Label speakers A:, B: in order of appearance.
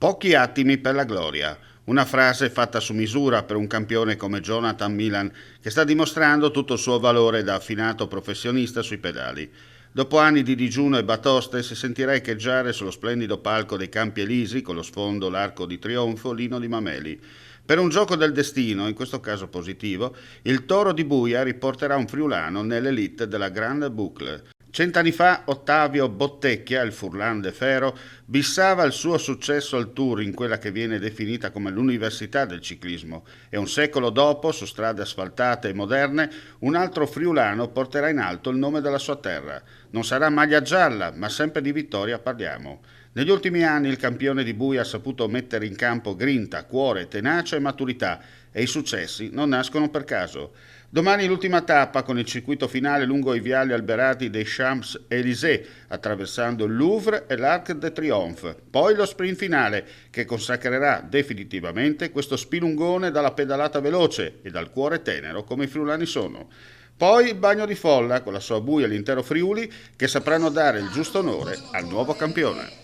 A: Pochi attimi per la gloria. Una frase fatta su misura per un campione come Jonathan Milan, che sta dimostrando tutto il suo valore da affinato professionista sui pedali. Dopo anni di digiuno e batoste, si sentirà echeggiare sullo splendido palco dei Campi Elisi, con lo sfondo l'Arco di Trionfo, Lino di Mameli. Per un gioco del destino, in questo caso positivo, il Toro di Buia riporterà un friulano nell'elite della Grande Boucle. 100 anni fa Ottavio Bottecchia, il Furlan de Fero, bissava il suo successo al Tour in quella che viene definita come l'università del ciclismo, e un secolo dopo, su strade asfaltate e moderne, un altro friulano porterà in alto il nome della sua terra. Non sarà maglia gialla, ma sempre di vittoria parliamo. Negli ultimi anni il campione di Buia ha saputo mettere in campo grinta, cuore, tenacia e maturità, e i successi non nascono per caso. Domani l'ultima tappa con il circuito finale lungo i viali alberati dei Champs-Élysées, attraversando il Louvre e l'Arc de Triomphe. Poi lo sprint finale, che consacrerà definitivamente questo spilungone dalla pedalata veloce e dal cuore tenero come i friulani sono. Poi il bagno di folla con la sua Buia e l'intero Friuli, che sapranno dare il giusto onore al nuovo campione.